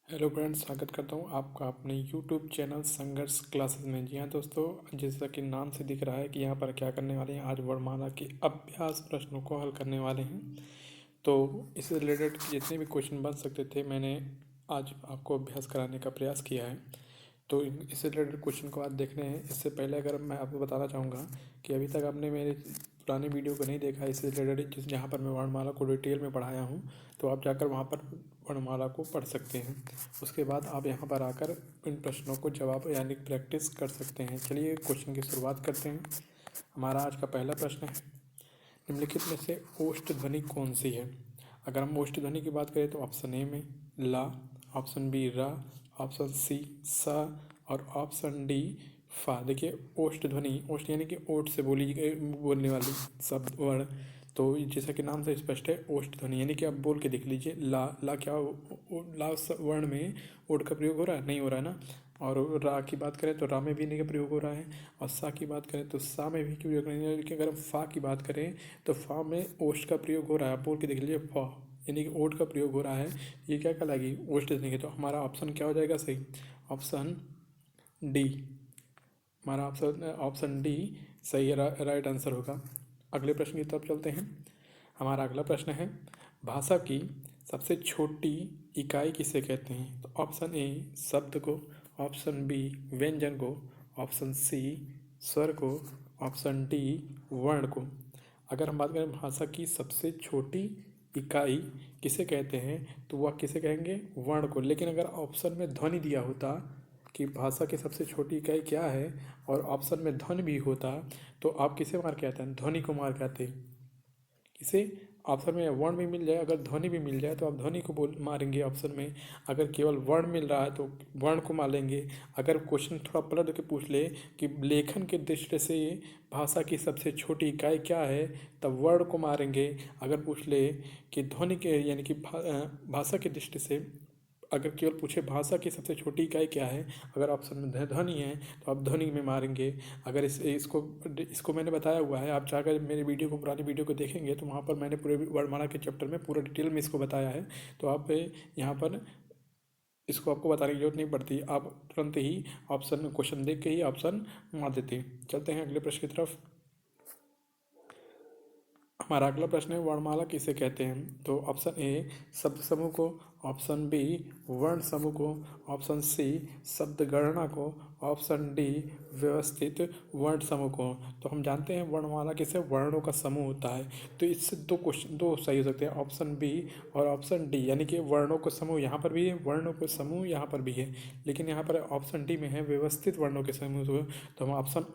Hello friends, स्वागत करता हूँ आपका अपने यूट्यूब चैनल संघर्ष क्लासेस में। जी हाँ दोस्तों, जैसा कि नाम से दिख रहा है कि यहाँ पर क्या करने वाले हैं, आज वर्णमाला के अभ्यास प्रश्नों को हल करने वाले हैं। तो इससे रिलेटेड जितने भी क्वेश्चन बन सकते थे मैंने आज आपको अभ्यास कराने का प्रयास किया है। तो इससे रिलेटेड क्वेश्चन को आज देखने हैं। इससे पहले अगर मैं आपको बताना चाहूँगा कि अभी तक आपने मेरे पुराने वीडियो को नहीं देखा इससे रिलेटेड, जहाँ पर मैं वर्णमाला को डिटेल में पढ़ाया हूँ, तो आप जाकर वहाँ पर वर्णमाला को पढ़ सकते हैं। उसके बाद आप यहाँ पर आकर इन प्रश्नों को जवाब यानी प्रैक्टिस कर सकते हैं। चलिए क्वेश्चन की शुरुआत करते हैं। हमारा आज का पहला प्रश्न है, निम्नलिखित में से ओष्ठ ध्वनि कौन सी है? अगर हम ओष्ठ ध्वनि की बात करें तो ऑप्शन ए में ला, ऑप्शन बी रा, ऑप्शन सी सा और ऑप्शन डी फा। देखिए ओष्ठ ध्वनि, ओष्ठ यानी कि ओठ से बोलने वाली शब्द वर्ण। तो जैसा कि नाम से स्पष्ट है, ओष्ठ ध्वनि यानी कि आप बोल के देख लीजिए। ला ला क्या ला वर्ण में ओठ का प्रयोग हो रहा है? नहीं हो रहा है ना। और रा की बात करें तो रा में भी नहीं का प्रयोग हो रहा है, और सा की बात करें तो सा में भी प्रयोग नहीं है। लेकिन अगर हम फा की बात करें तो फा में ओष्ठ का प्रयोग हो रहा है। आप बोल के देख लीजिए, फा यानी कि ओठ का प्रयोग हो रहा है। ये क्या कहलाएगी? ओष्ठ ध्वनि। तो हमारा ऑप्शन क्या हो जाएगा सही? Option D. हमारा ऑप्शन डी सही राइट आंसर होगा। अगले प्रश्न की तरफ चलते हैं। हमारा अगला प्रश्न है, भाषा की सबसे छोटी इकाई किसे कहते हैं? तो ऑप्शन ए शब्द को, ऑप्शन बी व्यंजन को, ऑप्शन सी स्वर को, ऑप्शन डी वर्ण को। अगर हम बात करें भाषा की सबसे छोटी इकाई किसे कहते हैं, तो वह किसे कहेंगे? वर्ण को। लेकिन अगर ऑप्शन में ध्वनि दिया होता कि भाषा की सबसे छोटी इकाई क्या है और ऑप्शन में ध्वनि भी होता, तो आप किसे मार के आते हैं? ध्वनि को मार के आते हैं। किसे? ऑप्शन में वर्ण भी मिल जाए, अगर ध्वनि भी मिल जाए तो आप ध्वनि को मारेंगे ऑप्शन में। अगर केवल वर्ण मिल रहा है तो वर्ण को मार लेंगे। अगर क्वेश्चन थोड़ा पलट के पूछ ले कि लेखन के दृष्टि से भाषा की सबसे छोटी इकाई क्या है, तब वर्ण को मारेंगे। अगर पूछ ले कि ध्वनि के यानी कि भाषा की दृष्टि से, अगर केवल पूछे भाषा की सबसे छोटी इकाई क्या है, अगर ऑप्शन में ध्वनि है तो आप ध्वनि में मारेंगे। अगर इसको मैंने बताया हुआ है, आप चाहकर मेरे वीडियो को, पुरानी वीडियो को देखेंगे तो वहाँ पर मैंने पूरे वर्णमाला के चैप्टर में पूरा डिटेल में इसको बताया है। तो आप यहाँ पर इसको आपको बताने की जरूरत नहीं पड़ती, आप तुरंत ही ऑप्शन क्वेश्चन देख के ही ऑप्शन मार देते। चलते हैं अगले प्रश्न की तरफ। हमारा अगला प्रश्न है, वर्णमाला किसे कहते हैं? तो ऑप्शन ए शब्द समूह को, ऑप्शन बी वर्ण समूह को, ऑप्शन सी शब्द गणना को, ऑप्शन डी व्यवस्थित वर्ण समूह को। तो हम जानते हैं वर्णमाला किसे? वर्णों का समूह होता है। तो इससे दो सही हो सकते हैं, ऑप्शन बी और ऑप्शन डी। यानी कि वर्णों का समूह यहाँ पर भी है, वर्णों का समूह यहाँ पर भी है, लेकिन यहाँ पर ऑप्शन डी में है व्यवस्थित वर्णों के समूह। तो हम ऑप्शन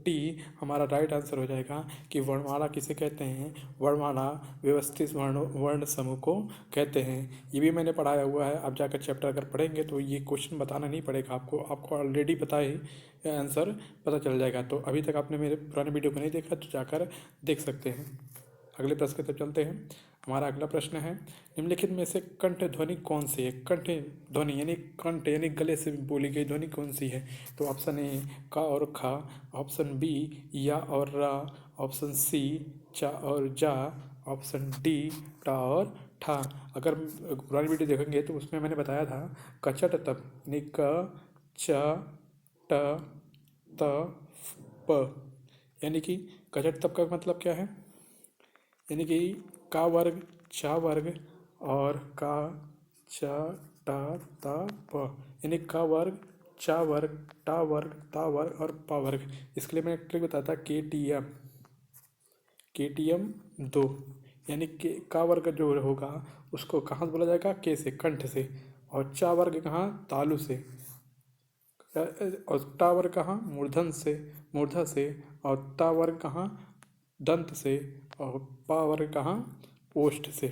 डी हमारा राइट आंसर हो जाएगा कि वर्णमाला किसे कहते हैं? वर्णमाला व्यवस्थित वर्ण समूह को कहते हैं। ये भी मैंने पढ़ाया हुआ है, आप जाकर चैप्टर अगर पढ़ेंगे तो ये क्वेश्चन बताना नहीं पड़ेगा आपको ऑलरेडी पता है, आंसर पता चल जाएगा। तो अभी तक आपने मेरे पुराने वीडियो को नहीं देखा तो जाकर देख सकते हैं। अगले प्रश्न की तरफ चलते हैं। हमारा अगला प्रश्न है, निम्नलिखित में से कंठ ध्वनि कौन सी है? कंठ ध्वनि यानी कंठ यानी गले से बोली गई ध्वनि कौन सी है? तो ऑप्शन ए का और खा, ऑप्शन बी या और रा, ऑप्शन सी चा और जा, ऑप्शन डी टा और ठा। अगर पुरानी वीडियो देखेंगे तो उसमें मैंने बताया था कचट तप यानी क च ट त प, यानी कि कचट तप का मतलब क्या है? यानी कि का वर्ग चा वर्ग और का चा टा ता प, यानी का वर्ग चा वर्ग टा वर्ग ता वर्ग और पा वर्ग। इसके लिए मैं एक ट्रिक बताया था, के टी एम दो, यानी के का वर्ग जो होगा उसको कहाँ से बोला जाएगा? के से, कंठ से। और चा वर्ग कहाँ? तालु से। और टा वर्ग कहाँ? मूर्धा से। और ता वर्ग कहाँ? दंत से। और पा वर्ग कहाँ? ओष्ठ से।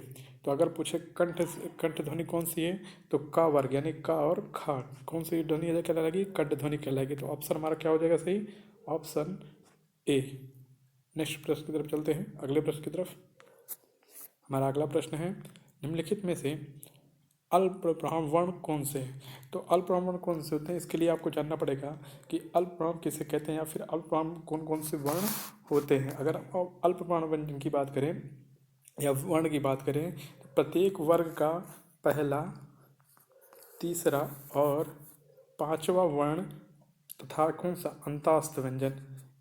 तो अगर पूछे कंठ ध्वनि कौन सी है, तो का वर्ग यानी का और खा कौन सी ध्वनि कहलाएगी? कंठ ध्वनि कहलाएगी। तो ऑप्शन हमारा क्या हो जाएगा सही? Option A. नेक्स्ट प्रश्न की तरफ चलते हैं, अगले प्रश्न की तरफ। हमारा अगला प्रश्न है, निम्नलिखित में से अल्पविराम वर्ण कौन से हैं? तो अल्पविराम वर्ण कौन से होते हैं, इसके लिए आपको जानना पड़ेगा कि अल्पविराम किसे कहते हैं या फिर अल्पविराम कौन कौन से वर्ण होते हैं। अगर अल्पविराम व्यंजन की बात करें या वर्ण की बात करें, तो प्रत्येक वर्ग का पहला तीसरा और पांचवा वर्ण तथा कौन सा अंतास्त व्यंजन।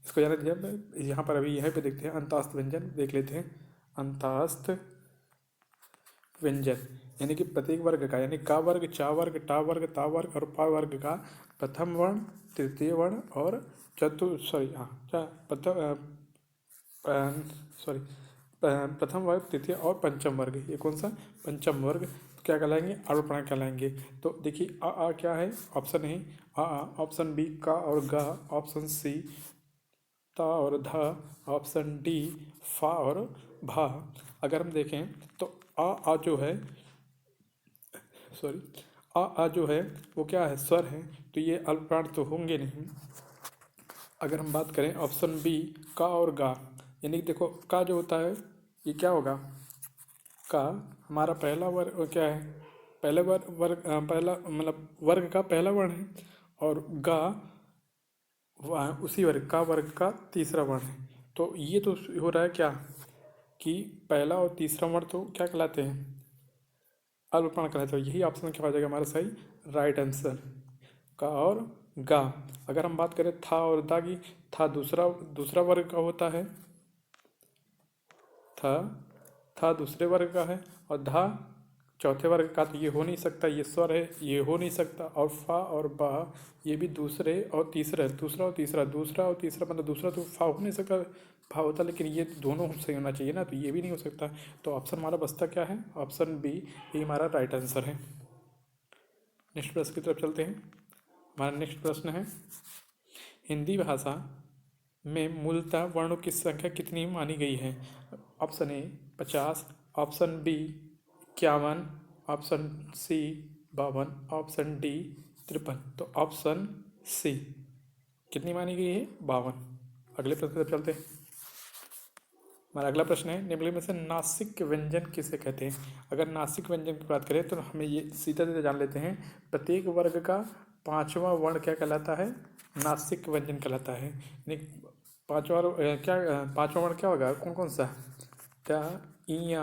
इसको जान लीजिए, यहाँ पर अभी यहीं पे देखते हैं अंतास्त व्यंजन देख लेते हैं। अंतास्त व्यंजन यानी कि प्रत्येक वर्ग का, यानी का वर्ग, चा वर्ग, टा वर्ग, ता वर्ग और पा वर्ग का प्रथम वर्ण, तृतीय वर्ण और प्रथम वर्ग, तृतीय और पंचम वर्ग, ये कौन सा पंचम वर्ग क्या कहलाएंगे, अवरोपण कहलाएंगे। तो देखिए आ क्या है, ऑप्शन ए आ, ऑप्शन बी का और गा, ऑप्शन सी ता और धा, ऑप्शन डी फा और भा। अगर हम देखें तो आ जो है आ जो है वो क्या है, स्वर है, तो ये अल्पप्राण तो होंगे नहीं। अगर हम बात करें ऑप्शन बी का और गा, यानी कि देखो का जो होता है ये क्या होगा, का हमारा पहला वर्ग क्या है, पहला मतलब वर्ग का पहला वर्ण है, और गा उसी वर्ग का तीसरा वर्ण है। तो ये तो हो रहा है क्या कि पहला और तीसरा वर्ण तो क्या कहलाते हैं, अल्पप्राण कहलाते हैं। यही ऑप्शन क्या हो जाएगा हमारा सही राइट आंसर, का और गा। अगर हम बात करें था और दा की, था दूसरा वर्ग का होता है, था दूसरे वर्ग का है, और धा चौथे वर्ग का, तो ये हो नहीं सकता, ये स्वर है, ये हो नहीं सकता। और फा और बा ये भी दूसरा और तीसरा मतलब दूसरा तो फा हो नहीं सकता, फा होता, लेकिन ये दोनों सही होना चाहिए ना, तो ये भी नहीं हो सकता। तो ऑप्शन हमारा बचता क्या है, ऑप्शन बी, ये हमारा राइट आंसर है। नेक्स्ट प्रश्न की तरफ चलते हैं। हमारा नेक्स्ट प्रश्न है, हिंदी भाषा में मूलतः वर्णों की संख्या कितनी मानी गई है। Option A 50, option B 51, option C 52, option D 53। तो ऑप्शन सी कितनी मानी गई है, 52। अगले प्रश्न की तरफ चलते हैं। हमारा अगला प्रश्न है, निम्नलिखित में से नासिक व्यंजन किसे कहते हैं। अगर नासिक व्यंजन की बात करें तो हमें ये सीधे जान लेते हैं, प्रत्येक वर्ग का पांचवा वर्ण क्या कहलाता है, नासिक व्यंजन कहलाता है। यानी पांचवा वर्ण क्या होगा, कौन कौन सा, क्या इया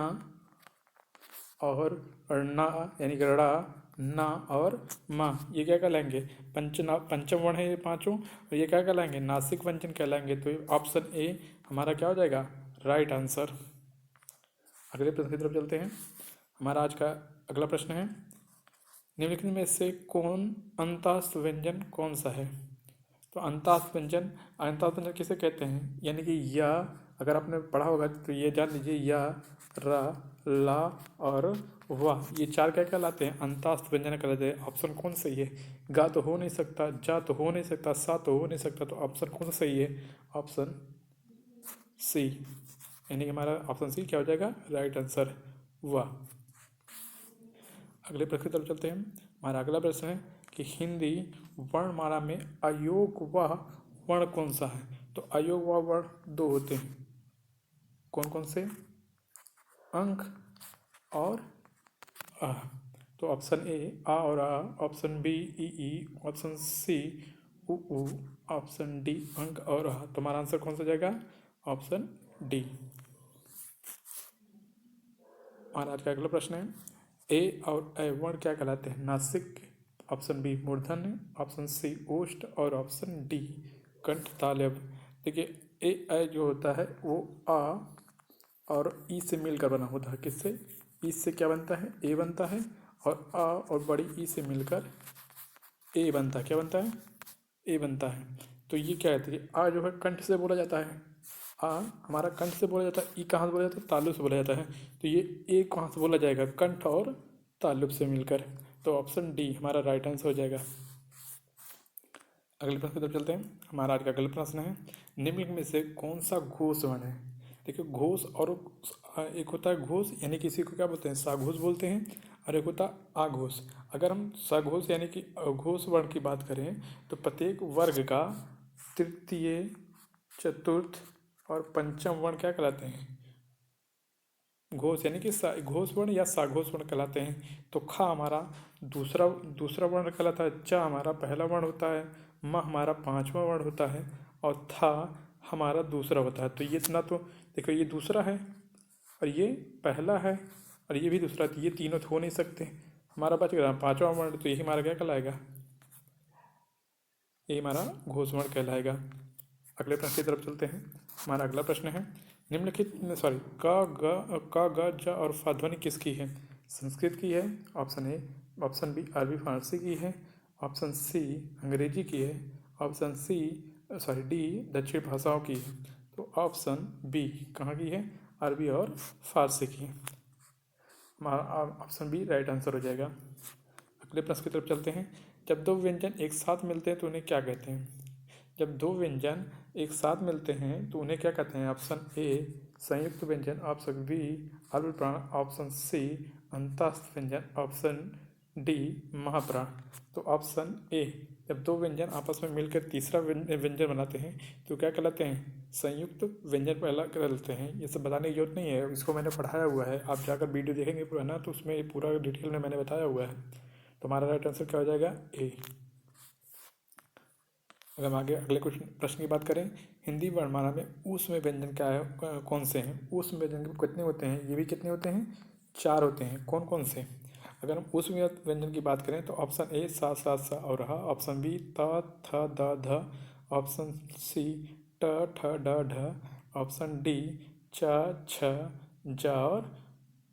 और ना यानी कि ड़ा, ना और मा, ये क्या कहलाएंगे, पंचम वर्ण है ये पांचों, और ये क्या कहलाएंगे, नासिक व्यंजन कहलाएंगे। तो ऑप्शन ए हमारा क्या हो जाएगा, राइट आंसर। अगले प्रश्न की तरफ चलते हैं। हमारा आज का अगला प्रश्न है, निम्नलिखित में से कौन अंतास्त व्यंजन कौन सा है। तो अंतास्त व्यंजन किसे कहते हैं, यानी कि या, अगर आपने पढ़ा होगा तो ये जान लीजिए, या, रा, ला और वाह, ये चार क्या कहलाते हैं, अंतास्त व्यंजन कहलाते हैं। ऑप्शन कौन सही है, गा तो हो नहीं सकता, जा तो हो नहीं सकता, सा तो हो नहीं सकता, तो ऑप्शन कौन सा सही है, ऑप्शन सी, यानी कि हमारा ऑप्शन सी क्या हो जाएगा, राइट आंसर वाह। अगले प्रश्न की तरफ चलते हैं। हमारा अगला प्रश्न है कि हिंदी वर्णमाला में अयोग व वर्ण कौन सा है। तो अयोग व वर्ण दो होते हैं, कौन कौन से, अंक और आ। तो ऑप्शन ए आ और आ, ऑप्शन बी ई, ऑप्शन सी उ, ऑप्शन डी अंक और आ। तो हमारा आंसर कौन सा जाएगा, ऑप्शन डी। और आज का अगला प्रश्न है, ए और ए वर्ण क्या कहलाते हैं, नासिक, ऑप्शन बी मूर्धन्य, ऑप्शन सी ओष्ठ और ऑप्शन डी कंठ तालव्य। देखिए ए जो होता है वो आ और ई से मिलकर बना होता है, किससे, ई से क्या बनता है, ए बनता है, और आ और बड़ी ई से मिलकर ए बनता है, क्या बनता है, ए बनता है। तो ये क्या कहते हैं, आ जो है कंठ से बोला जाता है, आ हमारा कंठ से बोला जाता है, ई कहाँ से बोला जाता है, तालु से बोला जाता है। तो ये ए कहाँ से बोला जाएगा, कंठ और तालुब से मिलकर। तो ऑप्शन डी हमारा राइट आंसर हो जाएगा। अगले प्रश्न की तरफ चलते हैं। हमारा आज का अगला प्रश्न है, निम्नलिखित में से कौन सा घोष वर्ण है। देखिए घोष और एक होता है घोष, यानी किसी को क्या बोलते हैं, साघोष बोलते हैं, और एक होता है आघोष। अगर हम सघोष यानी कि घोष वर्ण की बात करें तो प्रत्येक वर्ग का तृतीय, चतुर्थ और पंचम वर्ण क्या कहलाते हैं, घोष, यानी कि घोष वर्ण या साघोष वर्ण कहलाते हैं। तो खा हमारा दूसरा वर्ण कहलाता है, चा हमारा पहला वर्ण होता है, म हमारा पांचवा वर्ण होता है, और था हमारा दूसरा होता है। तो ये इतना तो देखो, ये दूसरा है और ये पहला है और ये भी दूसरा, तो ये तीनों तो हो नहीं सकते। हमारा बच गया पांचवा वर्ण, तो यही हमारा क्या कहलाएगा, यही हमारा घोषवर्ण कहलाएगा। अगले प्रश्न की तरफ चलते हैं। हमारा अगला प्रश्न है, निम्नलिखित सॉरी क ग ज और फा ध्वनि किसकी है? संस्कृत की है, ऑप्शन ए, ऑप्शन बी अरबी फारसी की है, ऑप्शन सी अंग्रेजी की है, ऑप्शन डी दक्षिण भाषाओं की है। तो ऑप्शन बी कहाँ की है? अरबी और फारसी की है। हमारा ऑप्शन बी राइट आंसर हो जाएगा। अगले प्रश्न की तरफ चलते हैं। जब दो व्यंजन एक साथ मिलते हैं तो उन्हें क्या कहते हैं? जब दो व्यंजन एक साथ मिलते हैं तो उन्हें क्या कहते हैं? ऑप्शन ए संयुक्त व्यंजन, ऑप्शन बी अल्पप्राण, ऑप्शन सी अंतःस्थ व्यंजन, ऑप्शन डी महाप्राण। तो ऑप्शन ए, जब दो व्यंजन आपस में मिलकर तीसरा व्यंजन बनाते हैं तो क्या कहलाते हैं? संयुक्त व्यंजन पहला कहलाते हैं। ये सब बताने की जरूरत नहीं है, इसको मैंने पढ़ाया हुआ है, आप जाकर वीडियो देखेंगे पुराना तो उसमें पूरा डिटेल में मैंने बताया हुआ है। तो हमारा राइट आंसर क्या हो जाएगा? ए। अगर हम आगे अगले कुछ प्रश्न की बात करें, हिंदी वर्णमाला में ऊष्म व्यंजन क्या है, कौन से हैं? ऊष्म व्यंजन कितने होते हैं? ये भी कितने होते हैं? 4 होते हैं। कौन कौन से? अगर हम ऊष्म व्यंजन की बात करें तो ऑप्शन ए सा सा सा और रहा, ऑप्शन बी त थ द ध, ऑप्शन सी ट ठ ड ढ, ऑप्शन डी च छ ज और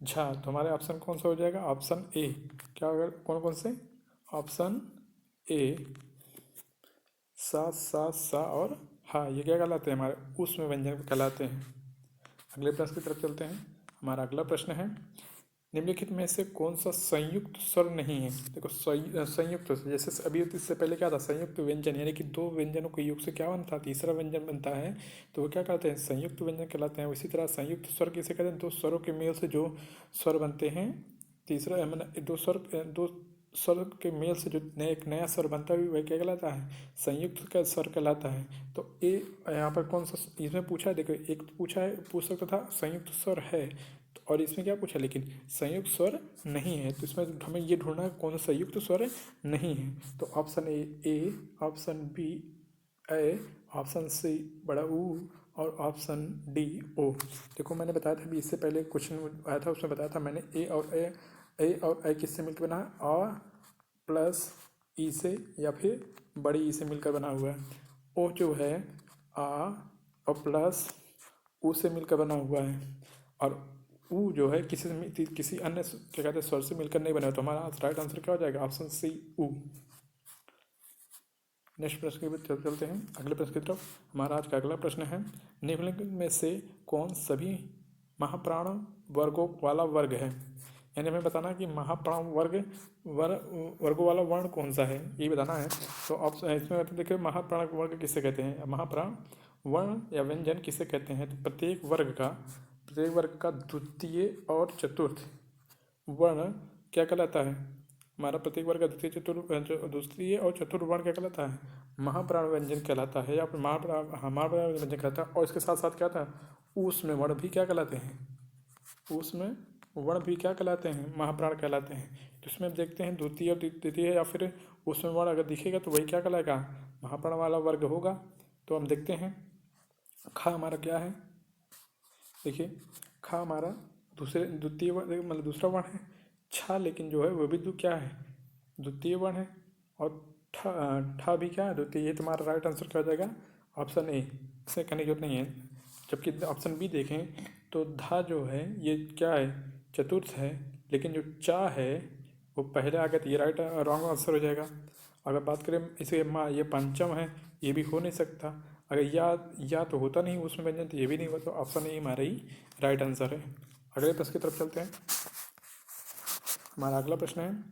झा। तो हमारे ऑप्शन कौन सा हो जाएगा? Option A. क्या अगर कौन कौन से? ऑप्शन ए सा और हाँ, ये क्या कहलाते हैं? हमारे ऊष्म व्यंजन कहलाते हैं। अगले प्रश्न की तरफ चलते हैं। हमारा अगला प्रश्न है, निम्नलिखित में से कौन सा संयुक्त स्वर नहीं है? देखो संयुक्त, जैसे अभी इससे पहले क्या था? संयुक्त व्यंजन, यानी कि दो व्यंजनों के योग से क्या बनता है? तीसरा व्यंजन बनता है, तो वो क्या कहते हैं? संयुक्त व्यंजन कहलाते हैं। इसी तरह संयुक्त स्वर किसे कहते हैं? दो स्वरों के मेल से जो स्वर बनते हैं, तीसरा मतलब दो स्वर के मेल से जो एक नया स्वर बनता है वह क्या कहलाता है? संयुक्त का स्वर कहलाता है। तो ए यहाँ पर कौन सा इसमें पूछा है? देखो, एक तो पूछा है, पूछ सकता था संयुक्त स्वर है, और इसमें क्या पूछा? लेकिन संयुक्त स्वर नहीं है, तो इसमें हमें ये ढूंढना है कौन सा संयुक्त स्वर नहीं है। तो ऑप्शन ए, ऑप्शन बी ए, ऑप्शन सी बड़ा ऊ और ऑप्शन डी ओ। देखो मैंने बताया था अभी इससे पहले क्वेश्चन आया था, उसमें बताया था मैंने ए और ए किससे मिलकर बना है? आ प्लस ई से या फिर बड़ी ई से मिलकर बना हुआ है। ओ जो है आ और प्लस ऊ से मिलकर बना हुआ है, और ऊ जो है किसी अन्य क्या कहते हैं स्वर से मिलकर नहीं बना। तो हमारा राइट आंसर क्या हो जाएगा? ऑप्शन सी ऊ। नेक्स्ट प्रश्न की तरफ चलते हैं। अगले प्रश्न की तरफ। हमारा आज का अगला प्रश्न है, निम्नलिखित में से कौन सभी महाप्राण वर्गों वाला वर्ग है? यानी हमें बताना कि महाप्राण वर्गों वाला वर्ण कौन सा है, ये बताना है। तो ऑप्शन इसमें देखिए, महाप्राण वर्ग किसे कहते हैं? महाप्राण वर्ण या व्यंजन किसे कहते हैं? तो प्रत्येक वर्ग का द्वितीय और चतुर्थ वर्ण क्या कहलाता है? हमारा प्रत्येक वर्ग का द्वितीय और चतुर्थ वर्ण क्या कहलाता है? महाप्राण व्यंजन कहलाता है, या फिर महाप्राण व्यंजन कहलाता है। और इसके साथ साथ क्या था? ऊष्म वर्ण भी क्या कहलाते हैं? ऊष्म वर्ण भी क्या कहलाते हैं? महाप्राण कहलाते हैं। तो इसमें देखते हैं द्वितीय और तृतीय या फिर ऊष्म वर्ण अगर दिखेगा तो वही क्या कहलाएगा? महाप्राण वाला वर्ग होगा। तो हम देखते हैं, खा हमारा क्या है? देखिए, खा हमारा द्वितीय वर्ण मतलब दूसरा वर्ण है। छा लेकिन जो है वो भी क्या है? द्वितीय वर्ण है। और ठा भी क्या है? द्वितीय। ये तुम्हारा राइट आंसर क्या हो जाएगा? Option A. इसे कहने की जरूरत नहीं है। जबकि ऑप्शन बी देखें तो धा जो है ये क्या है? चतुर्थ है, लेकिन जो चा है वो पहले आ गया, तो ये राइट रॉन्ग आंसर हो जाएगा। अगर बात करें इसे माँ, ये पंचम है, ये भी हो नहीं सकता। अगर या तो होता नहीं उसमें व्यंजन, तो ये भी नहीं होता। तो ऑप्शन ए हमारा ही राइट आंसर है। अगले प्रश्न की तरफ चलते हैं। हमारा अगला प्रश्न है,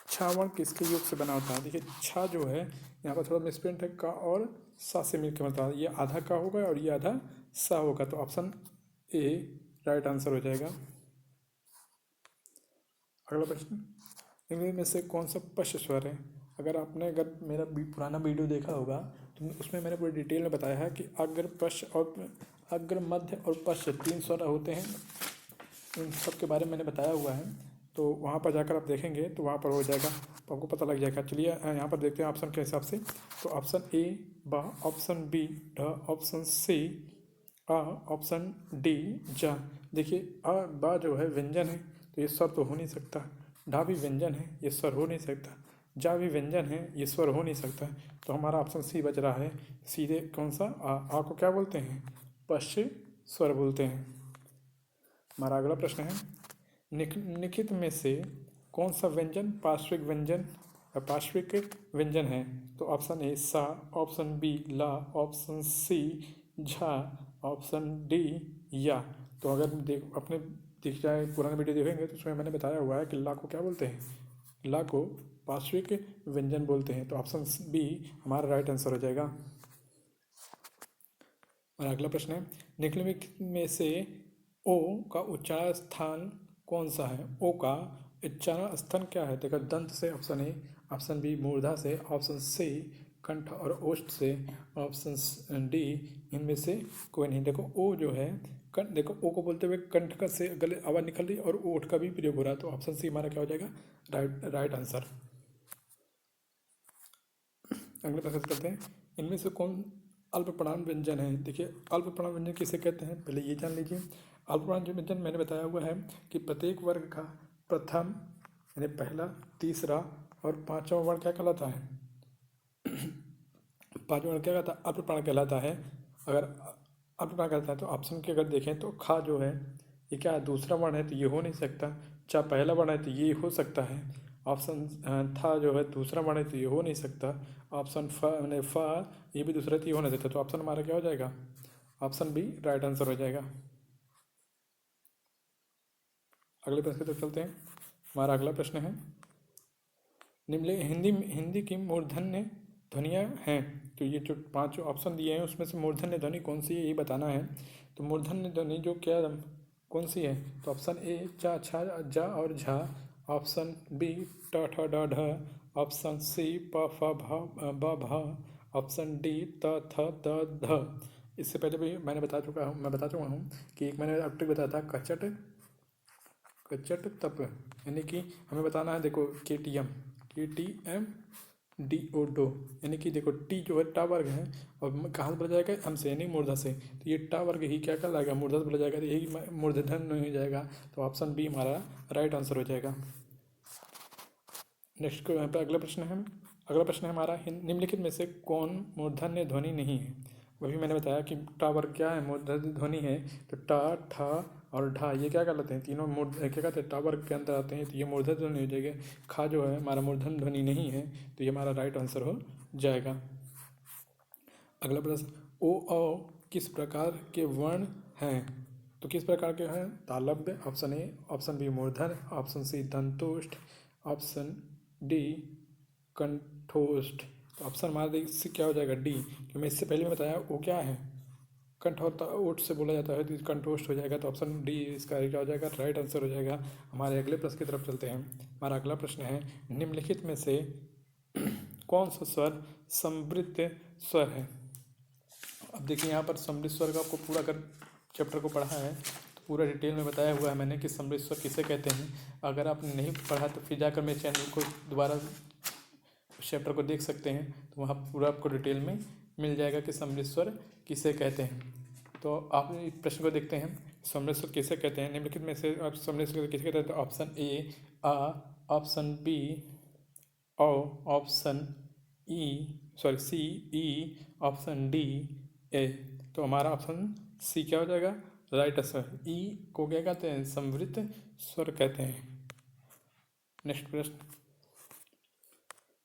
छा वर्ण किसके योग से बना होता है? देखिए, छा जो है यहाँ पर थोड़ा मिसप्रिंट है, का और सा से मिलकर बनता है। ये आधा का होगा और ये आधा सा होगा। तो ऑप्शन ए राइट आंसर हो जाएगा। अगला प्रश्न, इनमें में से कौन सा पश्च स्वर है? अगर मेरा पुराना वीडियो देखा होगा तो उसमें मैंने पूरी डिटेल में बताया है कि अग्र मध्य और पश्च 3 स्वर होते हैं। इन सब के बारे में मैंने बताया हुआ है, तो वहाँ पर जाकर आप देखेंगे तो वहाँ पर हो जाएगा, तो आपको पता लग जाएगा। चलिए यहाँ पर देखते हैं ऑप्शन के हिसाब से। तो ऑप्शन ए बा, ऑप्शन बी ढ, ऑप्शन सी आ, ऑप्शन डी जा। देखिए, आ बा जो है व्यंजन है, तो ये स्वर तो हो नहीं सकता। ढा भी व्यंजन है, ये स्वर हो नहीं सकता। जा भी व्यंजन है, ये स्वर हो नहीं सकता। तो हमारा ऑप्शन सी बच रहा है सीधे। कौन सा? आ को क्या बोलते हैं? पश्च स्वर बोलते हैं। हमारा अगला प्रश्न है, निम्नलिखित में से कौन सा व्यंजन पार्श्विक व्यंजन पार्श्विक व्यंजन है? तो ऑप्शन ए सा, ऑप्शन बी ला, ऑप्शन सी झा, ऑप्शन डी या। तो अगर अपने दिख जाए पुराना वीडियो देखेंगे तो उसमें मैंने बताया हुआ है कि ला को क्या बोलते हैं? ला को पार्श्विक व्यंजन बोलते हैं। तो ऑप्शन बी हमारा राइट आंसर हो जाएगा। और अगला प्रश्न है, निम्नलिखित में से ओ का उच्चारण स्थान कौन सा है? ओ का उच्चारण स्थान क्या है? देखो, दंत से ऑप्शन ए, ऑप्शन बी मूर्धा से, ऑप्शन सी कंठ और ओष्ठ से, ऑप्शन डी इनमें से कोई नहीं। देखो ओ जो है कंठ, देखो ओ को बोलते हुए कंठ का से गले आवाज़ निकल रही और ओठ का भी प्रयोग हो रहा है। तो ऑप्शन सी हमारा क्या हो जाएगा? Right answer. अगले प्रश्न करते हैं, इनमें से कौन अल्पप्राण व्यंजन है? देखिए, अल्पप्राण व्यंजन किसे कहते हैं पहले ये जान लीजिए। अल्पप्राण व्यंजन मैंने बताया हुआ है कि प्रत्येक वर्ग का प्रथम यानी पहला, तीसरा और पांचवा वर्ण क्या कहलाता है? पांचवा वर्ण क्या कहलाता है? अल्पप्राण कहलाता है। अगर अल्पप्राण कहलाता है तो ऑप्शन के अगर देखें तो खा जो है ये क्या है? दूसरा वर्ण है तो ये हो नहीं सकता। चा पहला वर्ण है तो ये हो सकता है। ऑप्शन था जो है दूसरा वर्ण है तो ये हो नहीं सकता। ऑप्शन फ ये भी दूसरा तो ये हो नहीं सकता। तो ऑप्शन हमारा क्या हो जाएगा? ऑप्शन बी राइट आंसर हो जाएगा। अगले प्रश्न की तरफ चलते हैं। हमारा अगला प्रश्न है, हिंदी की मूर्धन्य ध्वनियाँ हैं। तो ये जो पांच ऑप्शन दिए हैं उसमें से मूर्धन्य ध्वनि कौन सी है ये बताना है। तो मूर्धन्य ध्वनि जो क्या कौन सी है? तो ऑप्शन ए चा छा जा और झा, ऑप्शन बी ट ठ ड ढ, ऑप्शन सी प फ भ ब भ, ऑप्शन डी त थ द ध। इससे पहले भी मैं बता चुका हूँ कि एक मैंने अब तक बताया था कचट तप, यानी कि हमें बताना है। देखो KTM DO यानी कि देखो टी जो है टा वर्ग है और कहाँ से बोला जाएगा? हमसे यानी मूर्धा से। तो ये टा वर्ग ही क्या कहलाएगा? मूर्धा से बोला जाएगा। तो यही मूर्धन नहीं हो जाएगा। तो ऑप्शन बी हमारा राइट आंसर हो जाएगा। नेक्स्ट अगला प्रश्न है हमारा, निम्नलिखित में से कौन मूर्धन्य ध्वनि नहीं है? वही मैंने बताया कि टा वर्ग क्या है? मूर्धन्य ध्वनि है। तो टा ठा और ढा ये क्या कहलाते हैं? तीनों क्या कहते हैं? टा वर्ग के अंदर आते हैं। तो ये मूर्धन्य ध्वनि हो जाएगा। खा जो है हमारा मूर्धन्य ध्वनि नहीं है। तो ये हमारा राइट आंसर हो जाएगा। अगला प्रश्न, ओ किस प्रकार के वर्ण हैं? तो किस प्रकार के हैं? तालव्य, ऑप्शन ए, ऑप्शन बी मूर्धन्य, ऑप्शन सी दंतोष्ठ, ऑप्शन डी कंठोष्ठ। तो ऑप्शन हमारा इससे क्या हो जाएगा? डी, क्योंकि मैं इससे पहले में बताया वो क्या है? कंठ और ओठ से बोला जाता है तो कंठोष्ठ हो जाएगा। तो ऑप्शन डी इसका क्या हो जाएगा? राइट आंसर हो जाएगा। हमारे अगले प्रश्न की तरफ चलते हैं। हमारा अगला प्रश्न है, निम्नलिखित में से कौन सा स्वर समवृत्त स्वर है? अब देखिए यहाँ पर समवृत्त स्वर का आपको पूरा अगर चैप्टर को पढ़ा है तो पूरा डिटेल में बताया हुआ है मैंने कि समवृत्त स्वर किसे कहते हैं। अगर आपने नहीं पढ़ा तो फिर जाकर मेरे चैनल को दोबारा उस चैप्टर को देख सकते हैं। तो वहाँ पूरा आपको डिटेल में मिल जाएगा कि समवृत्त स्वर किसे कहते हैं। तो आप इस प्रश्न को देखते हैं, समवृत्त स्वर किसे कहते हैं? निम्नलिखित में से आप समवृत्त स्वर किसे कहते हैं? तो ऑप्शन ए आ, ऑप्शन बी ओ, ऑप्शन सी ई, ऑप्शन डी ए। तो हमारा ऑप्शन सी क्या हो जाएगा? Right answer. ई को क्या कहते हैं? समवृत्त स्वर कहते हैं। नेक्स्ट प्रश्न,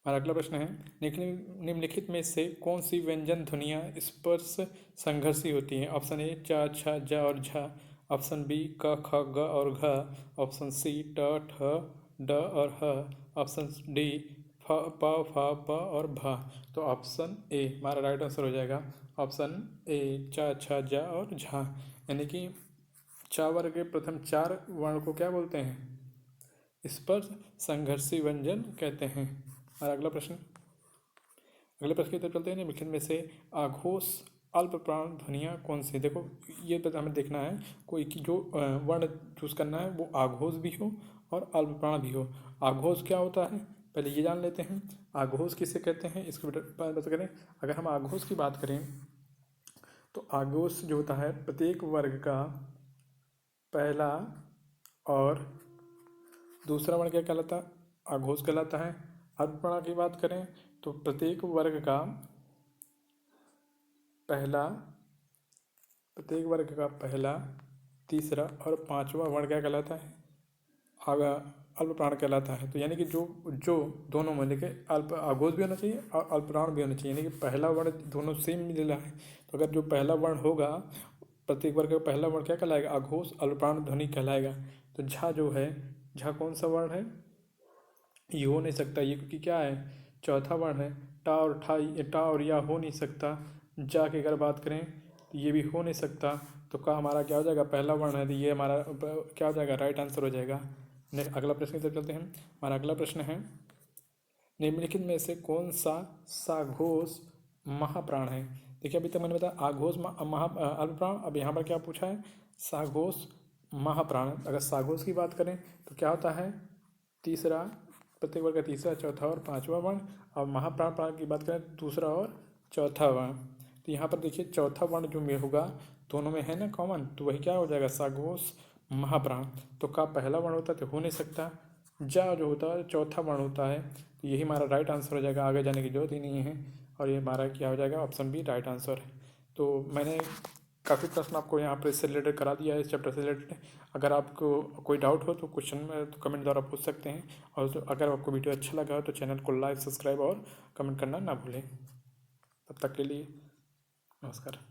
हमारा अगला प्रश्न है, निम्नलिखित में से कौन सी व्यंजन ध्वनियाँ स्पर्श संघर्षी होती हैं? ऑप्शन ए चा छा जा और झा, ऑप्शन बी क ख ग और घ, ऑप्शन सी ट ठ ड और ह, ऑप्शन डी फ प फ ब और भ। तो ऑप्शन ए हमारा राइट आंसर हो जाएगा। ऑप्शन ए चा छा जा और झा, यानी कि चा वर्ग के प्रथम चार वर्ण को क्या बोलते हैं? स्पर्श संघर्षी व्यंजन कहते हैं। और अगले प्रश्न की तरफ चलते हैं। निम्नलिखित में से आघोष अल्पप्राण ध्वनियाँ कौन सी? देखो ये तो हमें देखना है कोई की जो वर्ण चूज करना है वो आघोष भी हो और अल्पप्राण भी हो। आघोष क्या होता है पहले ये जान लेते हैं। आघोष किसे कहते हैं इसको बता करें। अगर हम आघोष की बात करें तो आघोष जो होता है प्रत्येक वर्ग का पहला और दूसरा वर्ण क्या कहलाता है? आघोष कहलाता है। अल्पप्राण की बात करें तो प्रत्येक वर्ग का पहला, तीसरा और पांचवा वर्ण क्या कहलाता है? अल्पप्राण कहलाता है। तो यानी कि जो जो दोनों में लेके अल्प आघोष भी होना चाहिए और अल्पप्राण भी होना चाहिए, यानी कि पहला वर्ण दोनों सेम मिला है। तो अगर जो पहला वर्ण होगा प्रत्येक वर्ग का पहला वर्ण क्या कहलाएगा? आघोष अल्पप्राण ध्वनि कहलाएगा। तो झा जो है, झा कौन सा वर्ण है? ये हो नहीं सकता ये, क्योंकि क्या है? चौथा वर्ण है। टा और या हो नहीं सकता। जा की अगर बात करें तो ये भी हो नहीं सकता। तो का हमारा क्या हो जाएगा? पहला वर्ण है, तो ये हमारा क्या हो जाएगा? राइट आंसर हो जाएगा। नेक्स्ट अगला प्रश्न की तरफ चलते हैं। हमारा अगला प्रश्न है, निम्नलिखित में से कौन सा साघोष महाप्राण है? देखिए अभी तक मैंने बताया आघोष अल्पप्राण, अब यहाँ पर क्या पूछा है? साघोष महाप्राण। अगर साघोष की बात करें तो क्या होता है? तीसरा, प्रत्येक वर्ग का तीसरा, चौथा और पांचवा वर्ण। और महाप्राण प्राण की बात करें दूसरा और चौथा वर्ण। तो यहाँ पर देखिए चौथा वर्ण जो में होगा दोनों में है ना कॉमन, तो वही क्या हो जाएगा? साघोष महाप्राण। तो का पहला वर्ण होता है तो हो नहीं सकता। जा जो होता है चौथा वर्ण होता है, तो यही हमारा राइट आंसर हो जाएगा, आगे जाने की जरूरत ही नहीं है। और ये हमारा क्या हो जाएगा? ऑप्शन बी राइट आंसर है। तो मैंने काफ़ी प्रश्न आपको यहाँ पर इससे रिलेटेड करा दिया है, इस चैप्टर से रिलेटेड। अगर आपको कोई डाउट हो तो क्वेश्चन में तो कमेंट द्वारा पूछ सकते हैं। और अगर आपको वीडियो अच्छा लगा हो तो चैनल को लाइक, सब्सक्राइब और कमेंट करना ना भूलें। तब तक के लिए नमस्कार।